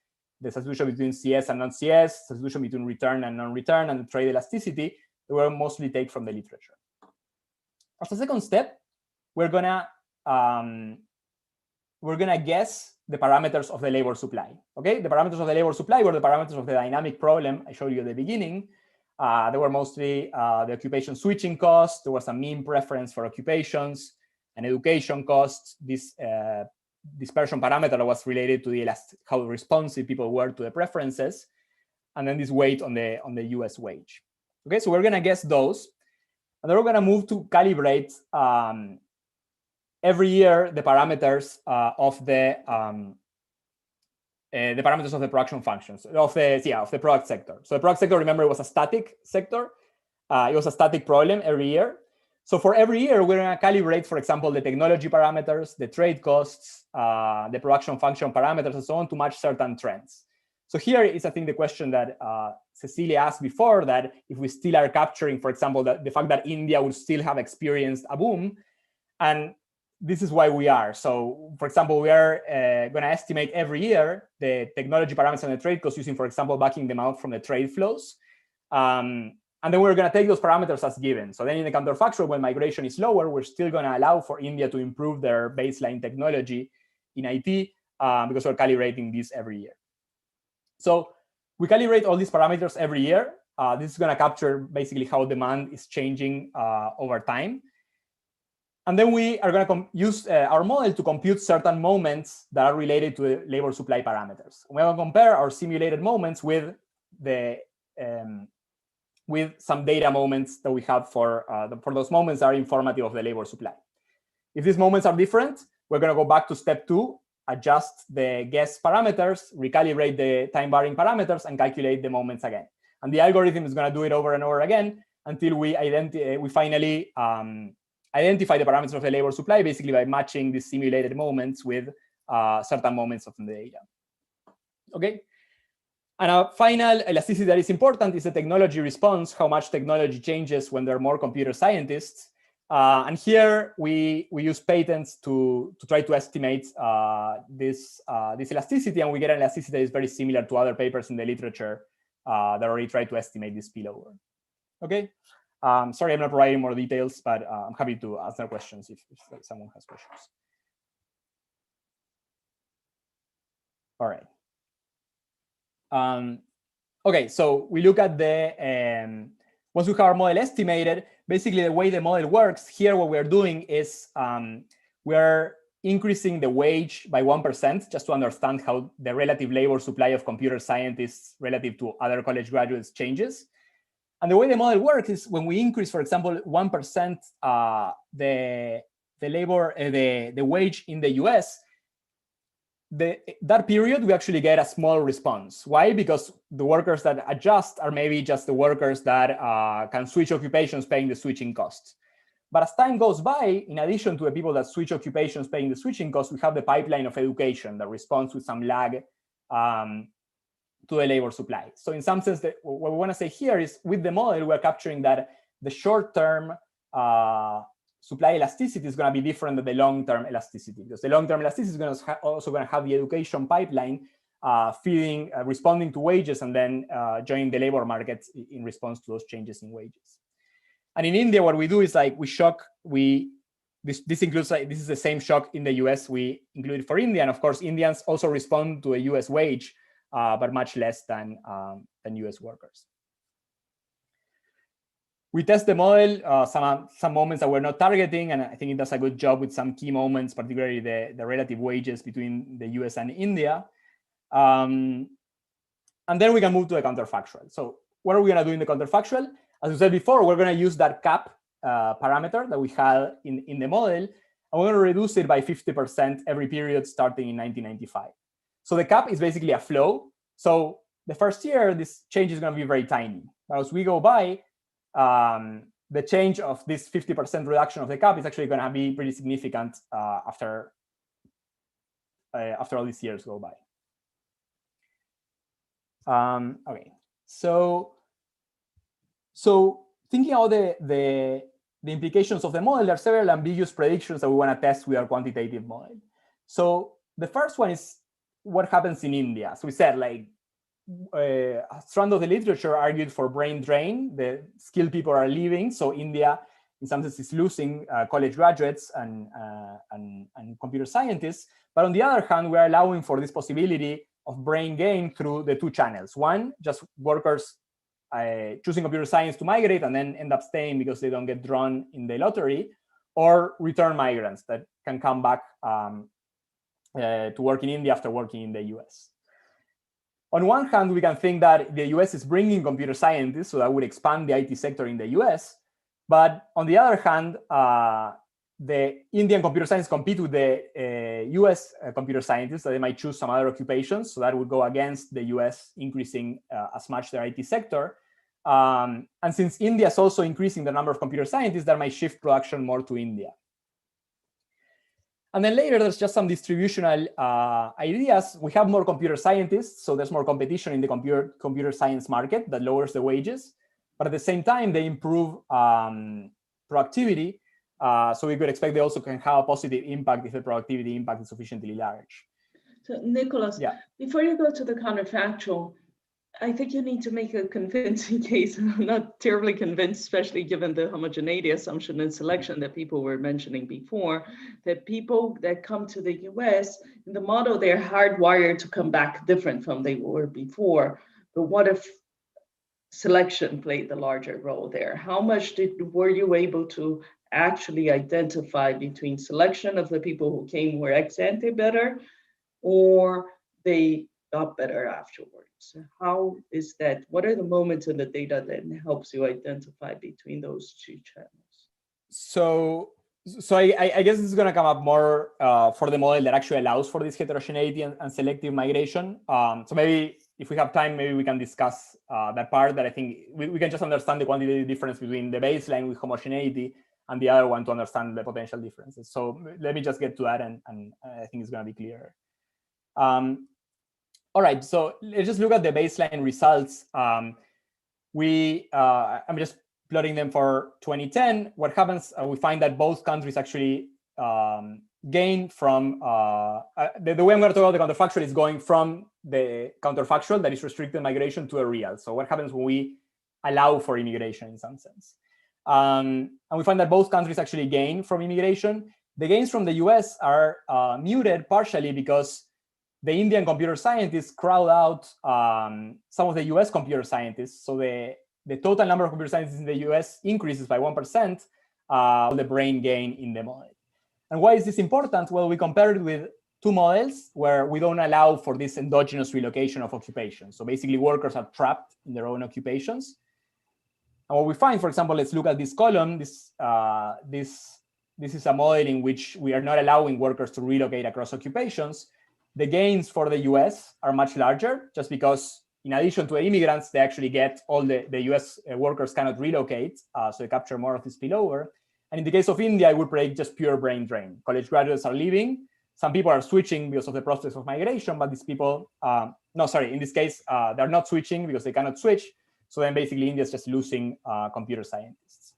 the substitution between CS and non-CS, substitution between return and non-return, and the trade elasticity that we'll mostly take from the literature. As a second step, we're gonna guess the parameters of the labor supply. Okay, the parameters of the labor supply were the parameters of the dynamic problem I showed you at the beginning. They were mostly the occupation switching cost. There was a mean preference for occupations and education costs. This dispersion parameter was related to how responsive people were to the preferences, and then this weight on the US wage. Okay, so we're gonna guess those, and then we're gonna move to calibrate every year the parameters of the parameters of the production functions of the product sector. So the product sector, remember, it was a static sector. It was a static problem every year. So for every year, we're going to calibrate, for example, the technology parameters, the trade costs, the production function parameters, and so on to match certain trends. So here is, I think, the question that Cecilia asked before, that if we still are capturing, for example, the fact that India would still have experienced a boom. And this is why we are. So, for example, we are going to estimate every year the technology parameters and the trade costs using, for example, backing them out from the trade flows. And then we're going to take those parameters as given. So then in the counterfactual, when migration is lower, we're still going to allow for India to improve their baseline technology in IT because we're calibrating this every year. So we calibrate all these parameters every year. This is going to capture basically how demand is changing over time. And then we are going to use our model to compute certain moments that are related to the labor supply parameters. We're going to compare our simulated moments with some data moments that we have for those moments that are informative of the labor supply. If these moments are different, we're going to go back to step 2, adjust the guess parameters, recalibrate the time varying parameters, and calculate the moments again. And the algorithm is going to do it over and over again until we finally identify the parameters of the labor supply, basically by matching the simulated moments with certain moments of the data. Okay. And a final elasticity that is important is the technology response, how much technology changes when there are more computer scientists. And here we use patents to try to estimate this elasticity, and we get an elasticity that is very similar to other papers in the literature that already try to estimate this spillover. Okay. Sorry, I'm not providing more details, but I'm happy to answer questions if someone has questions. All right. Okay, so we look at the, once we have our model estimated, basically the way the model works here, what we're doing is we're increasing the wage by 1% just to understand how the relative labor supply of computer scientists relative to other college graduates changes. And the way the model works is when we increase, for example, 1% the wage in the US, that period we actually get a small response. Why? Because the workers that adjust are maybe just the workers that can switch occupations paying the switching costs. But as time goes by, in addition to the people that switch occupations paying the switching costs, we have the pipeline of education that responds with some lag to the labor supply. So in some sense, what we want to say here is with the model, we're capturing that the short-term supply elasticity is going to be different than the long-term elasticity, because the long-term elasticity is also going to have the education pipeline responding to wages and then joining the labor market in response to those changes in wages. And in India, what we do is like this includes this is the same shock in the US we included for India, and of course Indians also respond to a US wage, but much less than US workers. We test the model, some moments that we're not targeting, and I think it does a good job with some key moments, particularly the relative wages between the US and India. And then we can move to the counterfactual. So what are we going to do in the counterfactual? As we said before, we're going to use that cap parameter that we had in the model, and we're going to reduce it by 50% every period starting in 1995. So the cap is basically a flow. So the first year, this change is going to be very tiny. But as we go by, the change of this 50% reduction of the cap is actually going to be pretty significant after all these years go by. Okay, so thinking about the implications of the model, there are several ambiguous predictions that we want to test with our quantitative model. So the first one is what happens in India. So we said, like, a strand of the literature argued for brain drain. The skilled people are leaving, so India, in some sense, is losing college graduates and computer scientists. But on the other hand, we are allowing for this possibility of brain gain through the two channels. One, just workers choosing computer science to migrate and then end up staying because they don't get drawn in the lottery, or return migrants that can come back to work in India after working in the US. On one hand, we can think that the US is bringing computer scientists, so that would expand the IT sector in the US. But on the other hand, the Indian computer science compete with the US computer scientists, so they might choose some other occupations. So that would go against the US increasing as much their IT sector. And since India is also increasing the number of computer scientists, that might shift production more to India. And then later, there's just some distributional ideas. We have more computer scientists, so there's more competition in the computer science market that lowers the wages. But at the same time, they improve productivity. So we could expect they also can have a positive impact if the productivity impact is sufficiently large. So Nicolas, yeah. Before you go to the counterfactual, I think you need to make a convincing case. I'm not terribly convinced, especially given the homogeneity assumption and selection that people were mentioning before, that people that come to the US, in the model, they're hardwired to come back different from they were before. But what if selection played the larger role there? How much were you able to actually identify between selection of the people who came were ex ante better, or they got better afterwards? How is that? What are the moments in the data that helps you identify between those two channels? So I guess this is going to come up more for the model that actually allows for this heterogeneity and selective migration. So maybe if we have time, maybe we can discuss that part, that I think we can just understand the quantitative difference between the baseline with homogeneity and the other one to understand the potential differences. So let me just get to that, and I think it's going to be clearer. All right, so let's just look at the baseline results. I'm just plotting them for 2010. What happens, we find that both countries actually gain from, the way I'm going to talk about the counterfactual is going from the counterfactual, that is restricted migration, to a real. So what happens when we allow for immigration in some sense? And we find that both countries actually gain from immigration. The gains from the US are muted partially because the Indian computer scientists crowd out some of the US computer scientists. So the total number of computer scientists in the US increases by 1%, the brain gain in the model. And why is this important? Well, we compared with two models where we don't allow for this endogenous relocation of occupation. So basically, workers are trapped in their own occupations. And what we find, for example, let's look at this column. This is a model in which we are not allowing workers to relocate across occupations. The gains for the US are much larger, just because in addition to the immigrants, they actually get all the US workers cannot relocate, so they capture more of the spillover. And in the case of India, I would predict just pure brain drain. College graduates are leaving. Some people are switching because of the prospects of migration, but these people, in this case, they're not switching because they cannot switch. So then basically India is just losing computer scientists.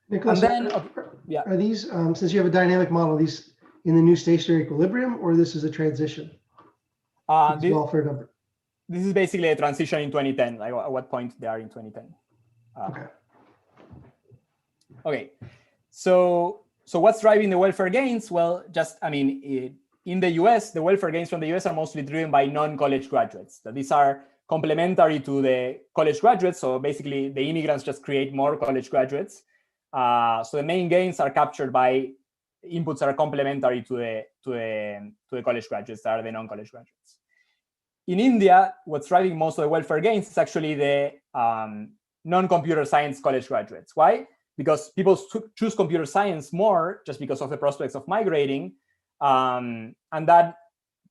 Nicolas, and then, are these, since you have a dynamic model, these in the new stationary equilibrium, or this is a transition? Welfare number. This is basically a transition in 2010, like at what point they are in 2010. Okay. So what's driving the welfare gains? Well, in the US, the welfare gains from the US are mostly driven by non-college graduates. So these are complementary to the college graduates. So basically, the immigrants just create more college graduates. So the main gains are captured by inputs that are complementary to the college graduates, that are the non-college graduates. In India, what's driving most of the welfare gains is actually the non-computer science college graduates. Why? Because people choose computer science more just because of the prospects of migrating, and that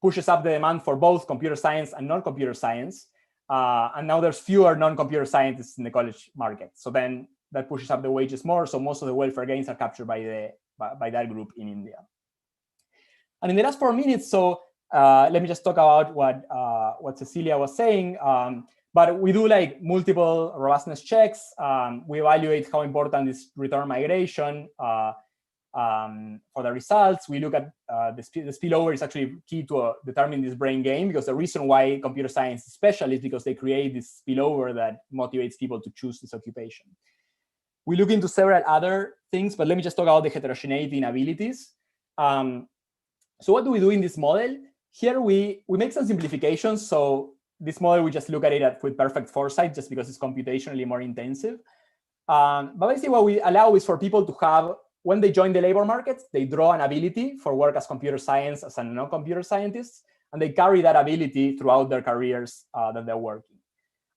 pushes up the demand for both computer science and non-computer science. And now there's fewer non-computer scientists in the college market. So then that pushes up the wages more. So most of the welfare gains are captured by that group in India. And in the last 4 minutes, let me just talk about what Cecilia was saying. But we do like multiple robustness checks. We evaluate how important is return migration for the results. We look at the spillover is actually key to determine this brain gain, because the reason why computer science is special is because they create this spillover that motivates people to choose this occupation. We look into several other things, but let me just talk about the heterogeneity inabilities. So what do we do in this model? Here we make some simplifications. So this model, we just look at it with perfect foresight just because it's computationally more intensive. But basically what we allow is for people to have, when they join the labor market, they draw an ability for work as computer science, as a non-computer scientist, and they carry that ability throughout their careers that they're working.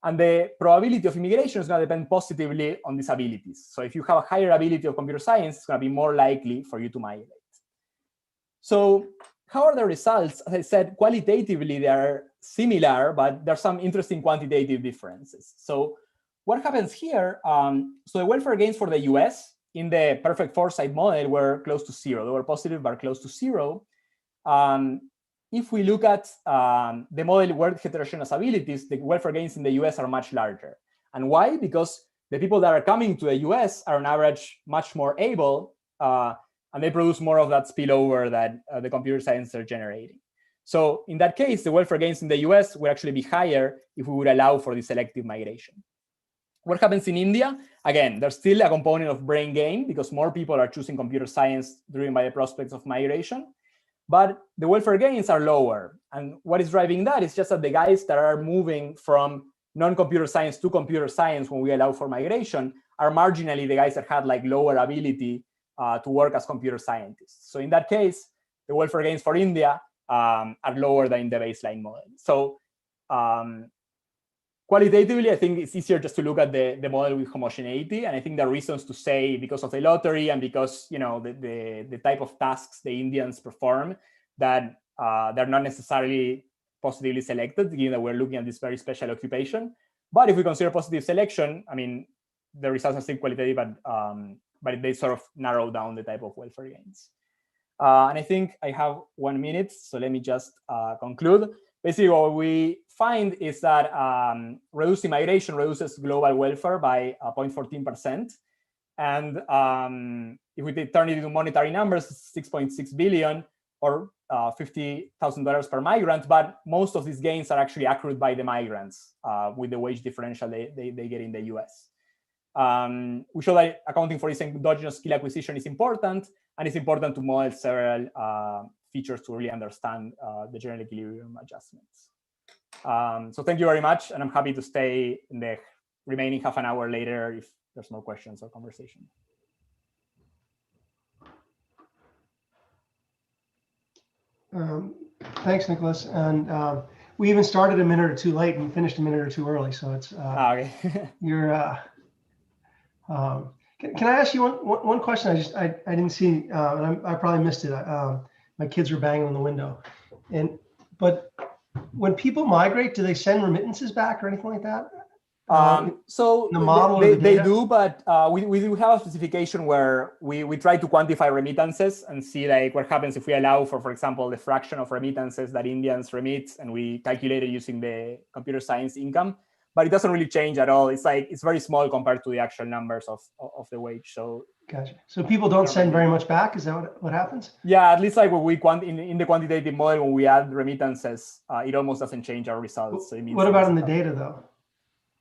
And the probability of immigration is going to depend positively on these abilities. So if you have a higher ability of computer science, it's going to be more likely for you to migrate. So how are the results? As I said, qualitatively, they are similar, but there's some interesting quantitative differences. So what happens here? So the welfare gains for the US in the perfect foresight model were close to zero. They were positive, but close to zero. If we look at the model where heterogeneous abilities, the welfare gains in the US are much larger. And why? Because the people that are coming to the US are on average much more able, and they produce more of that spillover that the computer science are generating. So in that case, the welfare gains in the US would actually be higher if we would allow for the selective migration. What happens in India? Again, there's still a component of brain gain because more people are choosing computer science driven by the prospects of migration, but the welfare gains are lower. And what is driving that is just that the guys that are moving from non-computer science to computer science when we allow for migration are marginally the guys that had like lower ability to work as computer scientists. So in that case, the welfare gains for India are lower than in the baseline model. So qualitatively, I think it's easier just to look at the model with homogeneity. And I think there are reasons to say because of the lottery and because the type of tasks the Indians perform that they're not necessarily positively selected, given that we're looking at this very special occupation. But if we consider positive selection, I mean, the results are still qualitative, but they sort of narrow down the type of welfare gains. And I think I have 1 minute, so let me just conclude. Basically, what we find is that reducing migration reduces global welfare by 0.14%. And if we turn it into monetary numbers, 6.6 billion or $50,000 per migrant. But most of these gains are actually accrued by the migrants with the wage differential they get in the US. We show that accounting for this endogenous skill acquisition is important, and it's important to model several features to really understand the general equilibrium adjustments. So thank you very much, and I'm happy to stay in the remaining half an hour later if there's more questions or conversation. Thanks, Nicolas. And we even started a minute or two late and finished a minute or two early. So it's okay. you're. Can I ask you one question? I didn't see, and I probably missed it. My kids were banging on the window, but when people migrate, do they send remittances back or anything like that? So the model they do, but we do have a specification where we try to quantify remittances and see like what happens if we allow for example, the fraction of remittances that Indians remit, and we calculate it using the computer science income. But it doesn't really change at all. It's like it's very small compared to the actual numbers of the wage. So gotcha. So people don't send very much back. Is that what happens? Yeah, at least like when we in the quantitative model, when we add remittances, it almost doesn't change our results. So it means what about in the data though?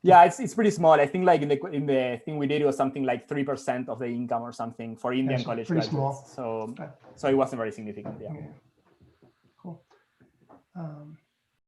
Yeah, it's pretty small. I think like in the thing we did, it was something like 3% of the income or something for Indian college pretty graduates. Small. So it wasn't very significant. Yeah. Okay. Cool.